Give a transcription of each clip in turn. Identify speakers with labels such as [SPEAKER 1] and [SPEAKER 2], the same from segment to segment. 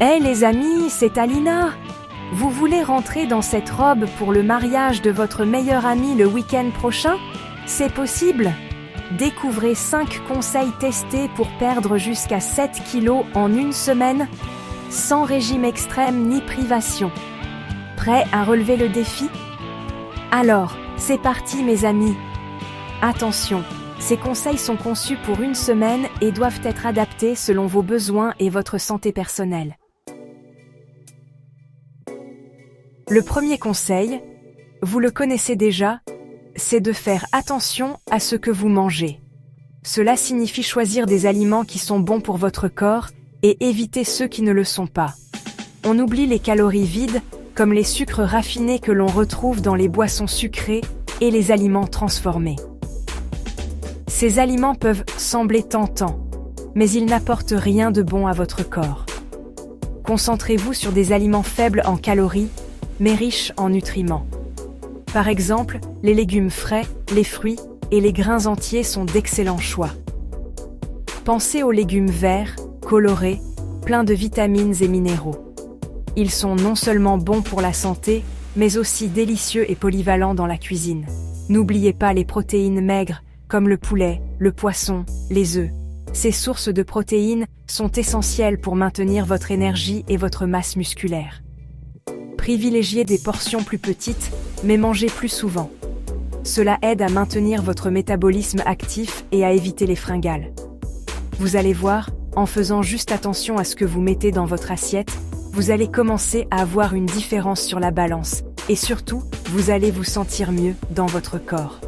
[SPEAKER 1] Hey les amis, c'est Alina. Vous voulez rentrer dans cette robe pour le mariage de votre meilleur ami le week-end prochain? C'est possible. Découvrez 5 conseils testés pour perdre jusqu'à 7 kilos en une semaine, sans régime extrême ni privation. Prêt à relever le défi? Alors, c'est parti mes amis. Attention, ces conseils sont conçus pour une semaine et doivent être adaptés selon vos besoins et votre santé personnelle. Le premier conseil, vous le connaissez déjà, c'est de faire attention à ce que vous mangez. Cela signifie choisir des aliments qui sont bons pour votre corps et éviter ceux qui ne le sont pas. On oublie les calories vides, comme les sucres raffinés que l'on retrouve dans les boissons sucrées et les aliments transformés. Ces aliments peuvent sembler tentants, mais ils n'apportent rien de bon à votre corps. Concentrez-vous sur des aliments faibles en calories, mais riches en nutriments. Par exemple, les légumes frais, les fruits et les grains entiers sont d'excellents choix. Pensez aux légumes verts, colorés, pleins de vitamines et minéraux. Ils sont non seulement bons pour la santé, mais aussi délicieux et polyvalents dans la cuisine. N'oubliez pas les protéines maigres, comme le poulet, le poisson, les œufs. Ces sources de protéines sont essentielles pour maintenir votre énergie et votre masse musculaire. Privilégiez des portions plus petites, mais mangez plus souvent. Cela aide à maintenir votre métabolisme actif et à éviter les fringales. Vous allez voir, en faisant juste attention à ce que vous mettez dans votre assiette, vous allez commencer à avoir une différence sur la balance, et surtout, vous allez vous sentir mieux dans votre corps.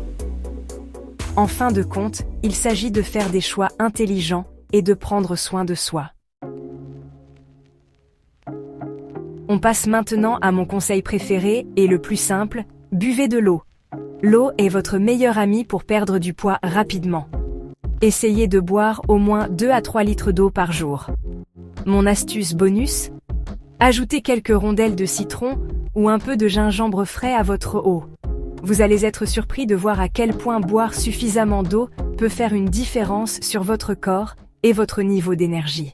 [SPEAKER 1] En fin de compte, il s'agit de faire des choix intelligents et de prendre soin de soi. On passe maintenant à mon conseil préféré et le plus simple, buvez de l'eau. L'eau est votre meilleur ami pour perdre du poids rapidement. Essayez de boire au moins 2 à 3 litres d'eau par jour. Mon astuce bonus? Ajoutez quelques rondelles de citron ou un peu de gingembre frais à votre eau. Vous allez être surpris de voir à quel point boire suffisamment d'eau peut faire une différence sur votre corps et votre niveau d'énergie.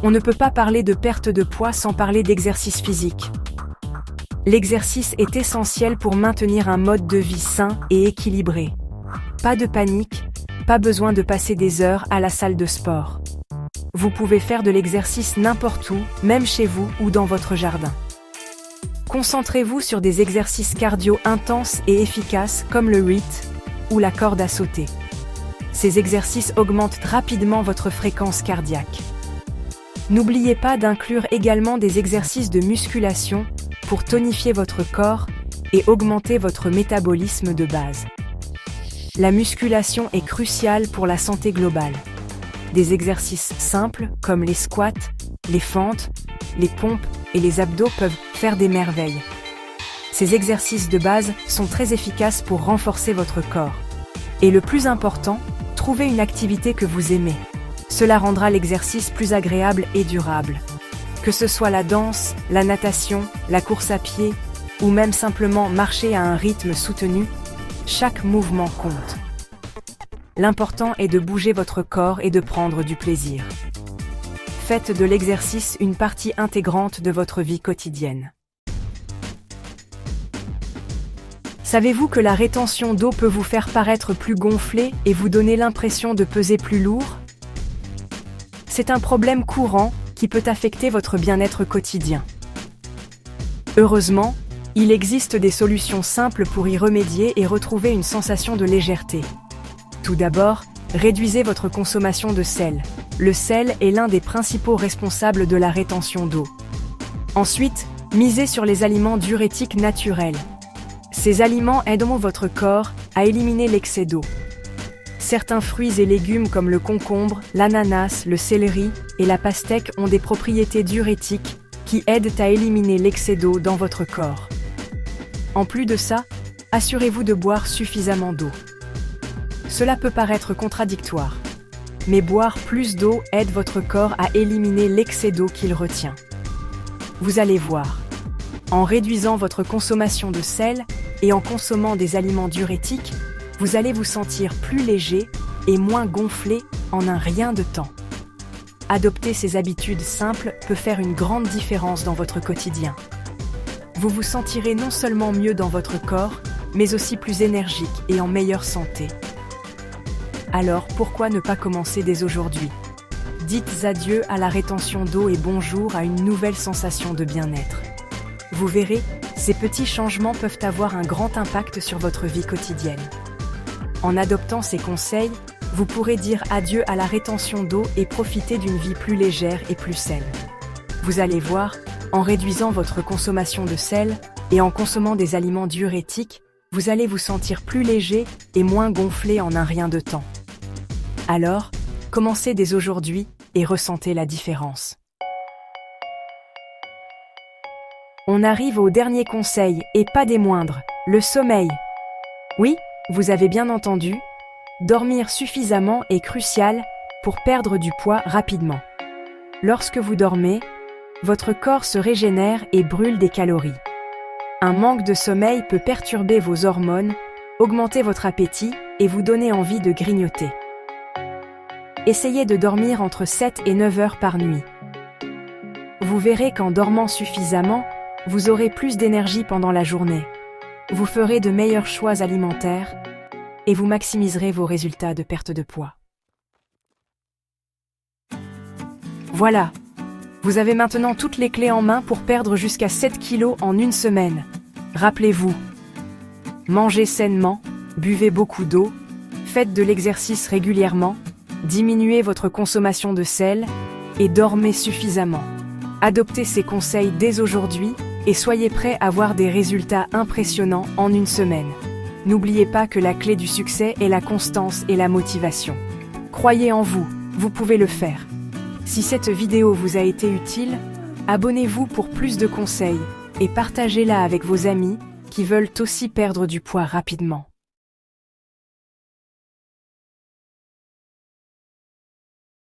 [SPEAKER 1] On ne peut pas parler de perte de poids sans parler d'exercice physique. L'exercice est essentiel pour maintenir un mode de vie sain et équilibré. Pas de panique, pas besoin de passer des heures à la salle de sport. Vous pouvez faire de l'exercice n'importe où, même chez vous ou dans votre jardin. Concentrez-vous sur des exercices cardio intenses et efficaces comme le HIIT ou la corde à sauter. Ces exercices augmentent rapidement votre fréquence cardiaque. N'oubliez pas d'inclure également des exercices de musculation pour tonifier votre corps et augmenter votre métabolisme de base. La musculation est cruciale pour la santé globale. Des exercices simples comme les squats, les fentes, les pompes et les abdos peuvent faire des merveilles. Ces exercices de base sont très efficaces pour renforcer votre corps. Et le plus important, trouvez une activité que vous aimez. Cela rendra l'exercice plus agréable et durable. Que ce soit la danse, la natation, la course à pied, ou même simplement marcher à un rythme soutenu, chaque mouvement compte. L'important est de bouger votre corps et de prendre du plaisir. Faites de l'exercice une partie intégrante de votre vie quotidienne. Savez-vous que la rétention d'eau peut vous faire paraître plus gonflé et vous donner l'impression de peser plus lourd? C'est un problème courant qui peut affecter votre bien-être quotidien. Heureusement, il existe des solutions simples pour y remédier et retrouver une sensation de légèreté. Tout d'abord, réduisez votre consommation de sel. Le sel est l'un des principaux responsables de la rétention d'eau. Ensuite, misez sur les aliments diurétiques naturels. Ces aliments aideront votre corps à éliminer l'excès d'eau. Certains fruits et légumes comme le concombre, l'ananas, le céleri et la pastèque ont des propriétés diurétiques qui aident à éliminer l'excès d'eau dans votre corps. En plus de ça, assurez-vous de boire suffisamment d'eau. Cela peut paraître contradictoire, mais boire plus d'eau aide votre corps à éliminer l'excès d'eau qu'il retient. Vous allez voir, en réduisant votre consommation de sel et en consommant des aliments diurétiques, vous allez vous sentir plus léger et moins gonflé en un rien de temps. Adopter ces habitudes simples peut faire une grande différence dans votre quotidien. Vous vous sentirez non seulement mieux dans votre corps, mais aussi plus énergique et en meilleure santé. Alors pourquoi ne pas commencer dès aujourd'hui? Dites adieu à la rétention d'eau et bonjour à une nouvelle sensation de bien-être. Vous verrez, ces petits changements peuvent avoir un grand impact sur votre vie quotidienne. En adoptant ces conseils, vous pourrez dire adieu à la rétention d'eau et profiter d'une vie plus légère et plus saine. Vous allez voir, en réduisant votre consommation de sel et en consommant des aliments diurétiques, vous allez vous sentir plus léger et moins gonflé en un rien de temps. Alors, commencez dès aujourd'hui et ressentez la différence. On arrive au dernier conseil, et pas des moindres, le sommeil. Oui, vous avez bien entendu, dormir suffisamment est crucial pour perdre du poids rapidement. Lorsque vous dormez, votre corps se régénère et brûle des calories. Un manque de sommeil peut perturber vos hormones, augmenter votre appétit et vous donner envie de grignoter. Essayez de dormir entre 7 et 9 heures par nuit. Vous verrez qu'en dormant suffisamment, vous aurez plus d'énergie pendant la journée. Vous ferez de meilleurs choix alimentaires et vous maximiserez vos résultats de perte de poids. Voilà, vous avez maintenant toutes les clés en main pour perdre jusqu'à 7 kilos en une semaine. Rappelez-vous, mangez sainement, buvez beaucoup d'eau, faites de l'exercice régulièrement, diminuez votre consommation de sel et dormez suffisamment. Adoptez ces conseils dès aujourd'hui et soyez prêts à voir des résultats impressionnants en une semaine. N'oubliez pas que la clé du succès est la constance et la motivation. Croyez en vous, vous pouvez le faire. Si cette vidéo vous a été utile, abonnez-vous pour plus de conseils et partagez-la avec vos amis qui veulent aussi perdre du poids rapidement.